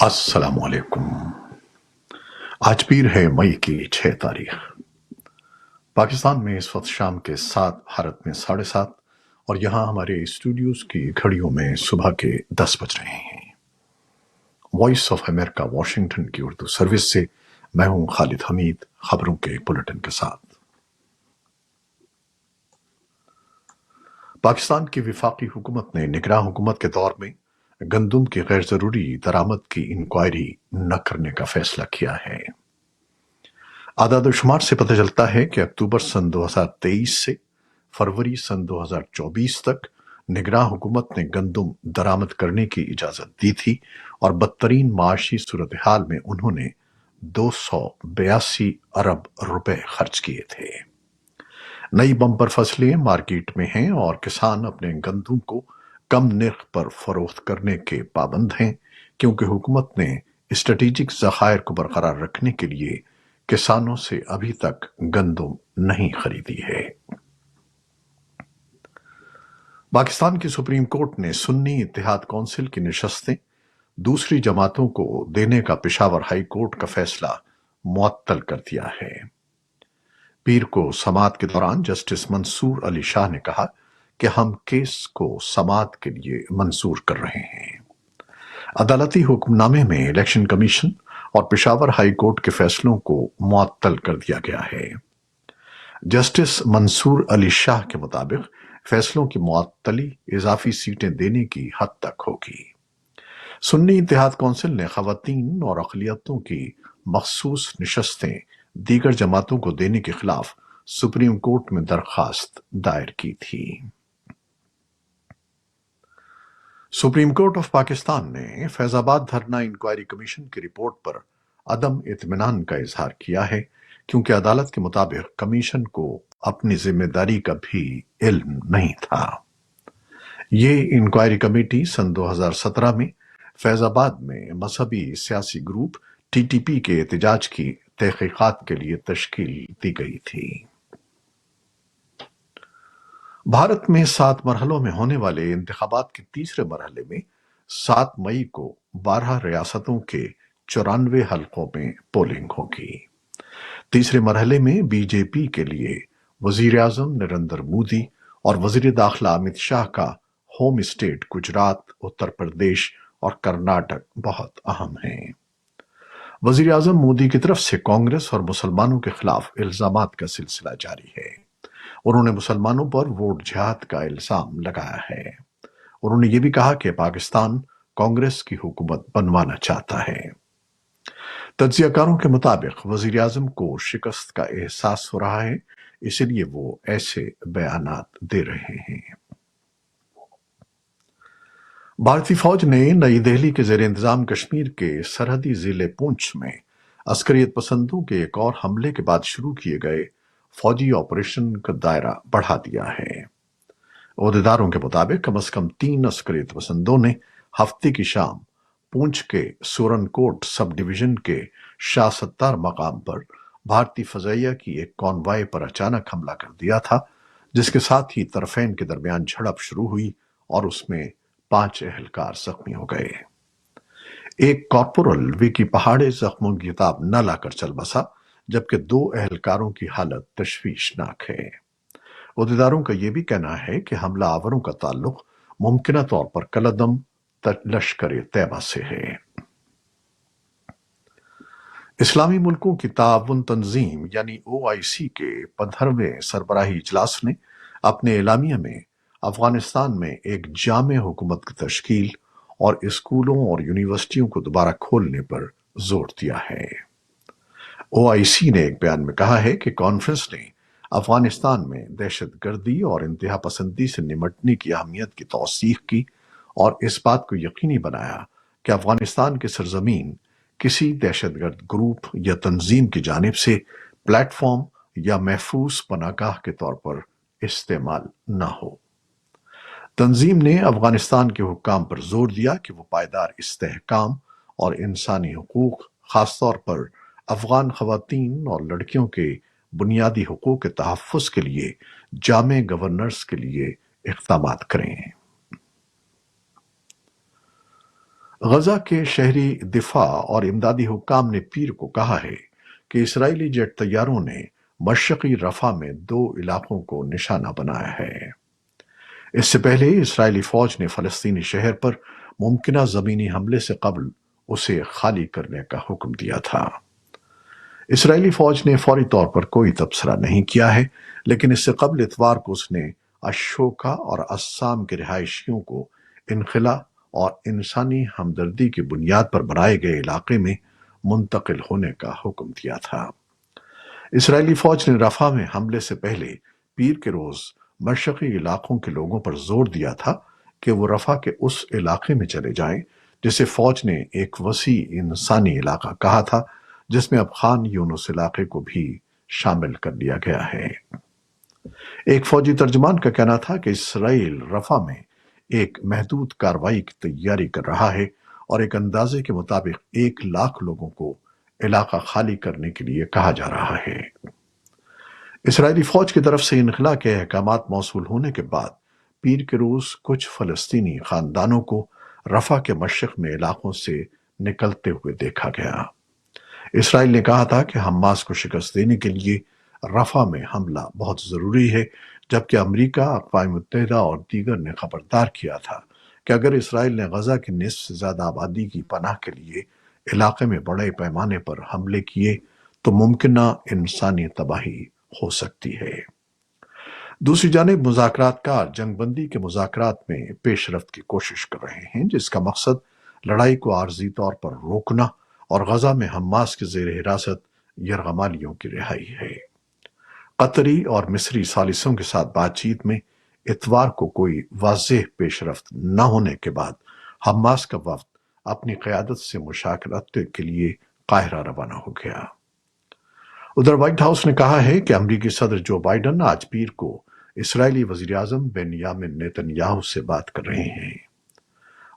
السلام علیکم۔ آج پیر ہے مئی کی 6 تاریخ۔ پاکستان میں اس وقت شام کے 7، بھارت میں 7:30 اور یہاں ہمارے اسٹوڈیوز کی گھڑیوں میں صبح کے 10 بج رہے ہیں۔ وائس آف امریکہ واشنگٹن کی اردو سروس سے میں ہوں خالد حمید، خبروں کے بلٹن کے ساتھ۔ پاکستان کی وفاقی حکومت نے نگراں حکومت کے دور میں گندم کی غیر ضروری درآمد کی انکوائری نہ کرنے کا فیصلہ کیا ہے۔ اعداد و شمار سے پتہ چلتا ہے کہ اکتوبر سن 2023 سے فروری سن 2024 تک نگراں حکومت نے گندم درآمد کرنے کی اجازت دی تھی اور بدترین معاشی صورتحال میں انہوں نے 282 ارب روپے خرچ کیے تھے۔ نئی بمپر فصلیں مارکیٹ میں ہیں اور کسان اپنے گندم کو کم نرخ پر فروخت کرنے کے پابند ہیں، کیونکہ حکومت نے اسٹریٹجک ذخائر کو برقرار رکھنے کے لیے کسانوں سے ابھی تک گندم نہیں خریدی ہے۔ پاکستان کی سپریم کورٹ نے سنی اتحاد کونسل کی نشستیں دوسری جماعتوں کو دینے کا پشاور ہائی کورٹ کا فیصلہ معطل کر دیا ہے۔ پیر کو سماعت کے دوران جسٹس منصور علی شاہ نے کہا کہ ہم کیس کو سماعت کے لیے منظور کر رہے ہیں۔ عدالتی حکم نامے میں الیکشن کمیشن اور پشاور ہائی کورٹ کے فیصلوں کو معطل کر دیا گیا ہے۔ جسٹس منصور علی شاہ کے مطابق فیصلوں کی معطلی اضافی سیٹیں دینے کی حد تک ہوگی۔ سنی اتحاد کونسل نے خواتین اور اقلیتوں کی مخصوص نشستیں دیگر جماعتوں کو دینے کے خلاف سپریم کورٹ میں درخواست دائر کی تھی۔ سپریم کورٹ آف پاکستان نے فیض آباد دھرنا انکوائری کمیشن کی رپورٹ پر عدم اطمینان کا اظہار کیا ہے، کیونکہ عدالت کے مطابق کمیشن کو اپنی ذمہ داری کا بھی علم نہیں تھا۔ یہ انکوائری کمیٹی سن 2017 میں فیض آباد میں مذہبی سیاسی گروپ ٹی ٹی پی کے احتجاج کی تحقیقات کے لیے تشکیل دی گئی تھی۔ بھارت میں 7 مرحلوں میں ہونے والے انتخابات کے تیسرے مرحلے میں 7 مئی کو 12 ریاستوں کے 94 حلقوں میں پولنگ ہوگی۔ تیسرے مرحلے میں بی جے پی کے لیے وزیر اعظم نریندر مودی اور وزیر داخلہ امت شاہ کا ہوم اسٹیٹ گجرات، اتر پردیش اور کرناٹک بہت اہم ہیں۔ وزیر اعظم مودی کی طرف سے کانگریس اور مسلمانوں کے خلاف الزامات کا سلسلہ جاری ہے۔ انہوں نے مسلمانوں پر ووٹ جہاد کا الزام لگایا ہے۔ انہوں نے یہ بھی کہا کہ پاکستان کانگریس کی حکومت بنوانا چاہتا ہے۔ تجزیہ کاروں کے مطابق وزیر اعظم کو شکست کا احساس ہو رہا ہے، اسی لیے وہ ایسے بیانات دے رہے ہیں۔ بھارتی فوج نے نئی دہلی کے زیر انتظام کشمیر کے سرحدی ضلع پونچھ میں عسکریت پسندوں کے ایک اور حملے کے بعد شروع کیے گئے فوجی آپریشن کا دائرہ بڑھا دیا ہے۔ عہدیداروں کے مطابق کم از کم 3 عسکریت پسندوں نے ہفتے کی شام پونچھ کے سورن کوٹ سب ڈویژن کے شاہ ستار مقام پر بھارتی فضائیہ کی ایک کانوائے پر اچانک حملہ کر دیا تھا، جس کے ساتھ ہی طرفین کے درمیان جھڑپ شروع ہوئی اور اس میں 5 اہلکار زخمی ہو گئے۔ ایک کارپورل وکی پہاڑے زخموں کی کتاب نہ لا کر چل بسا، جبکہ 2 اہلکاروں کی حالت تشویشناک ہے۔ عہدیداروں کا یہ بھی کہنا ہے کہ حملہ آوروں کا تعلق ممکنہ طور پر کالعدم لشکر طیبہ سے ہے۔ اسلامی ملکوں کی تعاون تنظیم یعنی OIC کے 15ویں سربراہی اجلاس نے اپنے اعلامیہ میں افغانستان میں ایک جامع حکومت کی تشکیل اور اسکولوں اور یونیورسٹیوں کو دوبارہ کھولنے پر زور دیا ہے۔ OIC نے ایک بیان میں کہا ہے کہ کانفرنس نے افغانستان میں دہشت گردی اور انتہا پسندی سے نمٹنے کی اہمیت کی توثیق کی اور اس بات کو یقینی بنایا کہ افغانستان کی سرزمین کسی دہشت گرد گروپ یا تنظیم کی جانب سے پلیٹ فارم یا محفوظ پناہ گاہ کے طور پر استعمال نہ ہو۔ تنظیم نے افغانستان کے حکام پر زور دیا کہ وہ پائیدار استحکام اور انسانی حقوق، خاص طور پر افغان خواتین اور لڑکیوں کے بنیادی حقوق کے تحفظ کے لیے جامع گورننس کے لیے اقدامات کریں۔ غزہ کے شہری دفاع اور امدادی حکام نے پیر کو کہا ہے کہ اسرائیلی جیٹ طیاروں نے مشرقی رفح میں 2 علاقوں کو نشانہ بنایا ہے۔ اس سے پہلے اسرائیلی فوج نے فلسطینی شہر پر ممکنہ زمینی حملے سے قبل اسے خالی کرنے کا حکم دیا تھا۔ اسرائیلی فوج نے فوری طور پر کوئی تبصرہ نہیں کیا ہے، لیکن اس سے قبل اتوار کو اس نے اشوکا اور اسام کے رہائشیوں کو انخلا اور انسانی ہمدردی کی بنیاد پر بنائے گئے علاقے میں منتقل ہونے کا حکم دیا تھا۔ اسرائیلی فوج نے رفح میں حملے سے پہلے پیر کے روز مشرقی علاقوں کے لوگوں پر زور دیا تھا کہ وہ رفح کے اس علاقے میں چلے جائیں جسے فوج نے ایک وسیع انسانی علاقہ کہا تھا، جس میں اب خان یونس علاقے کو بھی شامل کر لیا گیا ہے۔ ایک فوجی ترجمان کا کہنا تھا کہ اسرائیل رفح میں ایک محدود کارروائی کی تیاری کر رہا ہے اور ایک اندازے کے مطابق 1,00,000 لوگوں کو علاقہ خالی کرنے کے لیے کہا جا رہا ہے۔ اسرائیلی فوج کی طرف سے انخلا کے احکامات موصول ہونے کے بعد پیر کے روز کچھ فلسطینی خاندانوں کو رفح کے مشرق میں علاقوں سے نکلتے ہوئے دیکھا گیا۔ اسرائیل نے کہا تھا کہ حماس کو شکست دینے کے لیے رفح میں حملہ بہت ضروری ہے، جبکہ امریکہ، اقوام متحدہ اور دیگر نے خبردار کیا تھا کہ اگر اسرائیل نے غزہ کی نصف سے زیادہ آبادی کی پناہ کے لیے علاقے میں بڑے پیمانے پر حملے کیے تو ممکنہ انسانی تباہی ہو سکتی ہے۔ دوسری جانب مذاکرات کار جنگ بندی کے مذاکرات میں پیش رفت کی کوشش کر رہے ہیں، جس کا مقصد لڑائی کو عارضی طور پر روکنا اور غزہ میں حماس کے زیر حراست یرغمالیوں کی رہائی ہے۔ قطری اور مصری ثالثوں کے ساتھ بات چیت میں اتوار کو کوئی واضح پیش رفت نہ ہونے کے بعد حماس کا وفد اپنی قیادت سے مشاورت کے لیے قاہرہ روانہ ہو گیا۔ ادھر وائٹ ہاؤس نے کہا ہے کہ امریکی صدر جو بائیڈن آج پیر کو اسرائیلی وزیر اعظم بنیامن نیتن یاہو سے بات کر رہے ہیں۔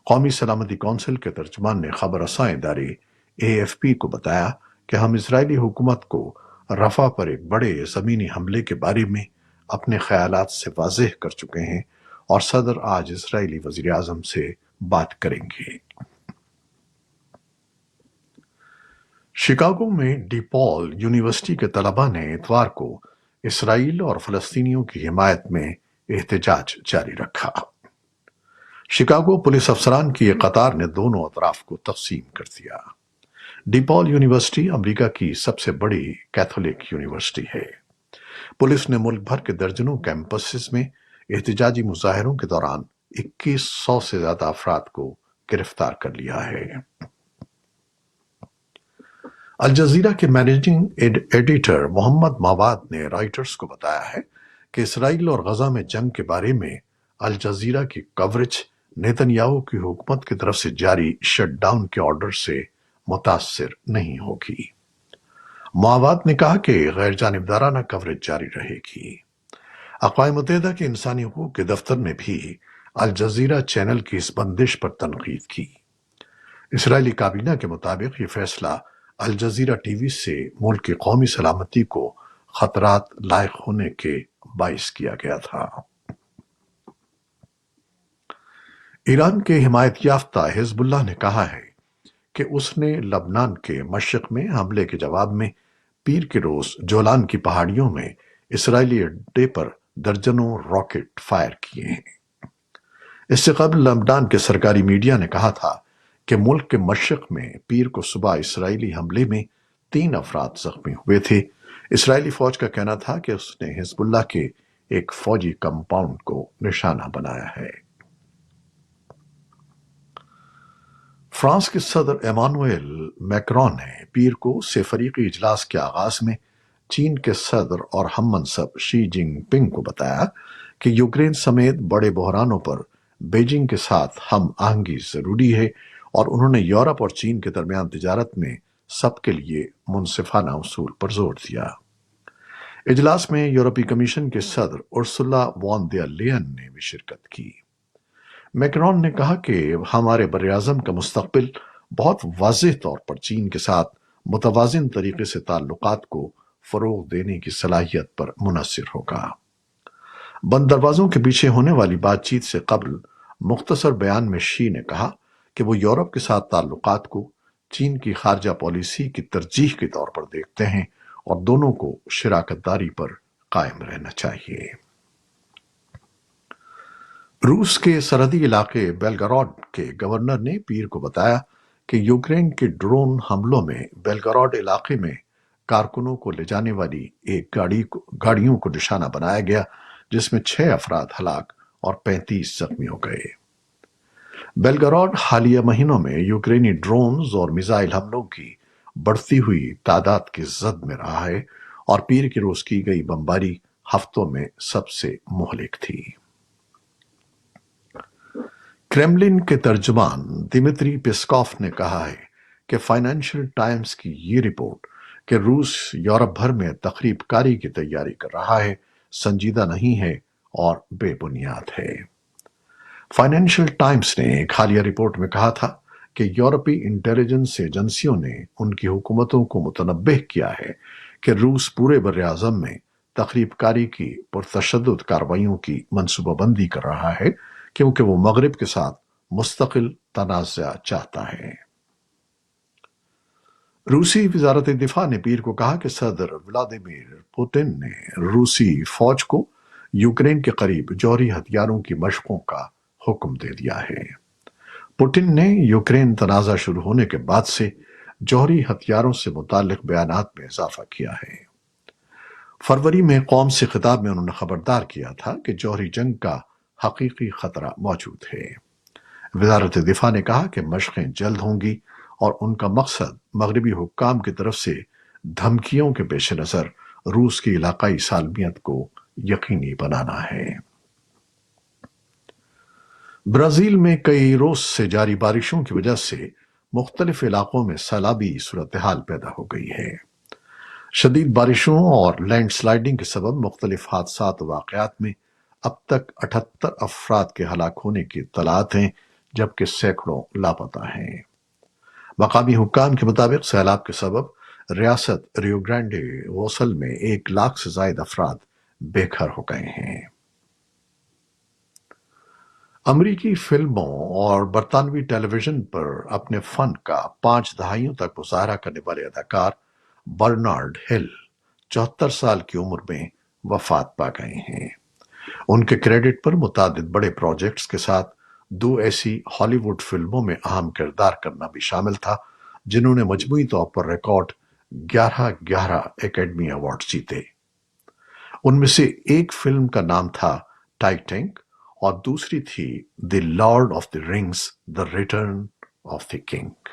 قومی سلامتی کونسل کے ترجمان نے خبر رساں ادارے AFP کو بتایا کہ ہم اسرائیلی حکومت کو رفح پر ایک بڑے زمینی حملے کے بارے میں اپنے خیالات سے واضح کر چکے ہیں اور صدر آج اسرائیلی وزیر اعظم سے بات کریں گے۔ شکاگو میں ڈی پال یونیورسٹی کے طلباء نے اتوار کو اسرائیل اور فلسطینیوں کی حمایت میں احتجاج جاری رکھا۔ شکاگو پولیس افسران کی ایک قطار نے دونوں اطراف کو تقسیم کر دیا۔ ڈی پال یونیورسٹی امریکہ کی سب سے بڑی کیتھولک یونیورسٹی ہے۔ پولیس نے ملک بھر کے درجنوں کیمپسز میں احتجاجی مظاہروں کے دوران 2100 سے زیادہ افراد کو گرفتار کر لیا ہے۔ الجزیرہ کے مینیجنگ ایڈیٹر محمد مواد نے رائٹرز کو بتایا ہے کہ اسرائیل اور غزہ میں جنگ کے بارے میں الجزیرہ کی کوریج نیتن یاہو کی حکومت کی طرف سے جاری شٹ ڈاؤن کے آرڈر سے متاثر نہیں ہوگی۔ مواد نے کہا کہ غیر جانبدارانہ کوریج جاری رہے گی۔ اقوام متحدہ کے انسانی حقوق کے دفتر نے بھی الجزیرہ چینل کی اس بندش پر تنقید کی۔ اسرائیلی کابینہ کے مطابق یہ فیصلہ الجزیرہ ٹی وی سے ملک کی قومی سلامتی کو خطرات لاحق ہونے کے باعث کیا گیا تھا۔ ایران کے حمایت یافتہ حزب اللہ نے کہا ہے کہ اس نے لبنان کے مشرق میں حملے کے جواب میں پیر کے روز جولان کی پہاڑیوں میں اسرائیلی اڈے پر درجنوں راکٹ فائر کیے ہیں۔ اس سے قبل لبنان کے سرکاری میڈیا نے کہا تھا کہ ملک کے مشرق میں پیر کو صبح اسرائیلی حملے میں 3 افراد زخمی ہوئے تھے۔ اسرائیلی فوج کا کہنا تھا کہ اس نے حزب اللہ کے ایک فوجی کمپاؤنڈ کو نشانہ بنایا ہے۔ فرانس کے صدر ایمانوئل میکرون نے پیر کو سے فریقی اجلاس کے آغاز میں چین کے صدر اور ہم منصب شی جن پنگ کو بتایا کہ یوکرین سمیت بڑے بحرانوں پر بیجنگ کے ساتھ ہم آہنگی ضروری ہے، اور انہوں نے یورپ اور چین کے درمیان تجارت میں سب کے لیے منصفانہ اصول پر زور دیا۔ اجلاس میں یورپی کمیشن کے صدر ارسولا وان دیر لیئن نے بھی شرکت کی۔ میکرون نے کہا کہ ہمارے براعظم کا مستقبل بہت واضح طور پر چین کے ساتھ متوازن طریقے سے تعلقات کو فروغ دینے کی صلاحیت پر منحصر ہوگا۔ بند دروازوں کے پیچھے ہونے والی بات چیت سے قبل مختصر بیان میں شی نے کہا کہ وہ یورپ کے ساتھ تعلقات کو چین کی خارجہ پالیسی کی ترجیح کے طور پر دیکھتے ہیں اور دونوں کو شراکت داری پر قائم رہنا چاہیے۔ روس کے سرحدی علاقے بیلگراڈ کے گورنر نے پیر کو بتایا کہ یوکرین کے ڈرون حملوں میں بیلگراڈ علاقے میں کارکنوں کو لے جانے والی ایک گاڑیوں کو نشانہ بنایا گیا، جس میں 6 افراد ہلاک اور 35 زخمی ہو گئے۔ بیلگراڈ حالیہ مہینوں میں یوکرینی ڈرونز اور میزائل حملوں کی بڑھتی ہوئی تعداد کی زد میں رہا ہے اور پیر کے روز کی گئی بمباری ہفتوں میں سب سے مہلک تھی۔ کریملن کے ترجمان دمتری پیسکوف نے کہا ہے کہ فائنینشل ٹائمز کی یہ رپورٹ کہ روس یورپ بھر میں تخریب کاری کی تیاری کر رہا ہے سنجیدہ نہیں ہے اور بے بنیاد ہے۔ فائنینشل ٹائمز نے ایک حالیہ رپورٹ میں کہا تھا کہ یورپی انٹیلیجنس ایجنسیوں نے ان کی حکومتوں کو متنبہ کیا ہے کہ روس پورے بر اعظم میں تخریب کاری کی پرتشدد کارروائیوں کی منصوبہ بندی کر رہا ہے، کیونکہ وہ مغرب کے ساتھ مستقل تنازع چاہتا ہے۔ روسی وزارت دفاع نے پیر کو کہا کہ صدر ولادیمیر پوٹن نے روسی فوج کو یوکرین کے قریب جوہری ہتھیاروں کی مشقوں کا حکم دے دیا ہے۔ پوٹن نے یوکرین تنازع شروع ہونے کے بعد سے جوہری ہتھیاروں سے متعلق بیانات میں اضافہ کیا ہے۔ فروری میں قوم سے خطاب میں انہوں نے خبردار کیا تھا کہ جوہری جنگ کا حقیقی خطرہ موجود ہے۔ وزارت دفاع نے کہا کہ مشقیں جلد ہوں گی اور ان کا مقصد مغربی حکام کی طرف سے دھمکیوں کے پیش نظر روس کی علاقائی سالمیت کو یقینی بنانا ہے۔ برازیل میں کئی روز سے جاری بارشوں کی وجہ سے مختلف علاقوں میں سیلابی صورتحال پیدا ہو گئی ہے۔ شدید بارشوں اور لینڈ سلائیڈنگ کے سبب مختلف حادثات و واقعات میں اب تک 78 افراد کے ہلاک ہونے کی اطلاعات ہیں، جبکہ سینکڑوں لاپتہ ہیں۔ مقامی حکام کے مطابق سیلاب کے سبب ریاست ریو گرانڈے وسل میں 1 لاکھ سے زائد افراد بے گھر ہو گئے ہیں۔ امریکی فلموں اور برطانوی ٹیلی ویژن پر اپنے فن کا 5 دہائیوں تک مظاہرہ کرنے والے اداکار برنارڈ ہل 74 سال کی عمر میں وفات پا گئے ہیں۔ ان کے کریڈٹ پر متعدد بڑے پروجیکٹس کے ساتھ 2 ایسی ہالی ووڈ فلموں میں اہم کردار کرنا بھی شامل تھا جنہوں نے مجموعی طور پر ریکارڈ 11 اکیڈمی ایوارڈ جیتے۔ ان میں سے ایک فلم کا نام تھا ٹائٹینک اور دوسری تھی the Lord of the Rings the Return of the King.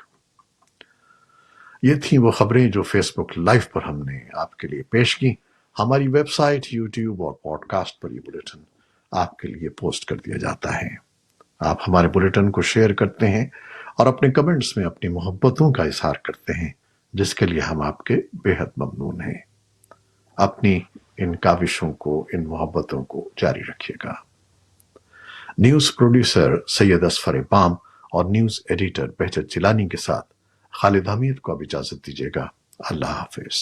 یہ تھیں وہ خبریں جو فیس بک لائیو پر ہم نے آپ کے لیے پیش کی۔ ہماری ویب سائٹ، یوٹیوب اور پوڈ کاسٹ پر یہ بلیٹن آپ کے لیے پوسٹ کر دیا جاتا ہے۔ آپ ہمارے بلیٹن کو شیئر کرتے ہیں اور اپنے کمنٹس میں اپنی محبتوں کا اظہار کرتے ہیں، جس کے لیے ہم آپ کے بے حد ممنون ہیں۔ اپنی ان کاوشوں کو، ان محبتوں کو جاری رکھیے گا۔ نیوز پروڈیوسر سید اصفر امام اور نیوز ایڈیٹر بہجت جیلانی کے ساتھ خالد حمید کو اب اجازت دیجیے گا۔ اللہ حافظ۔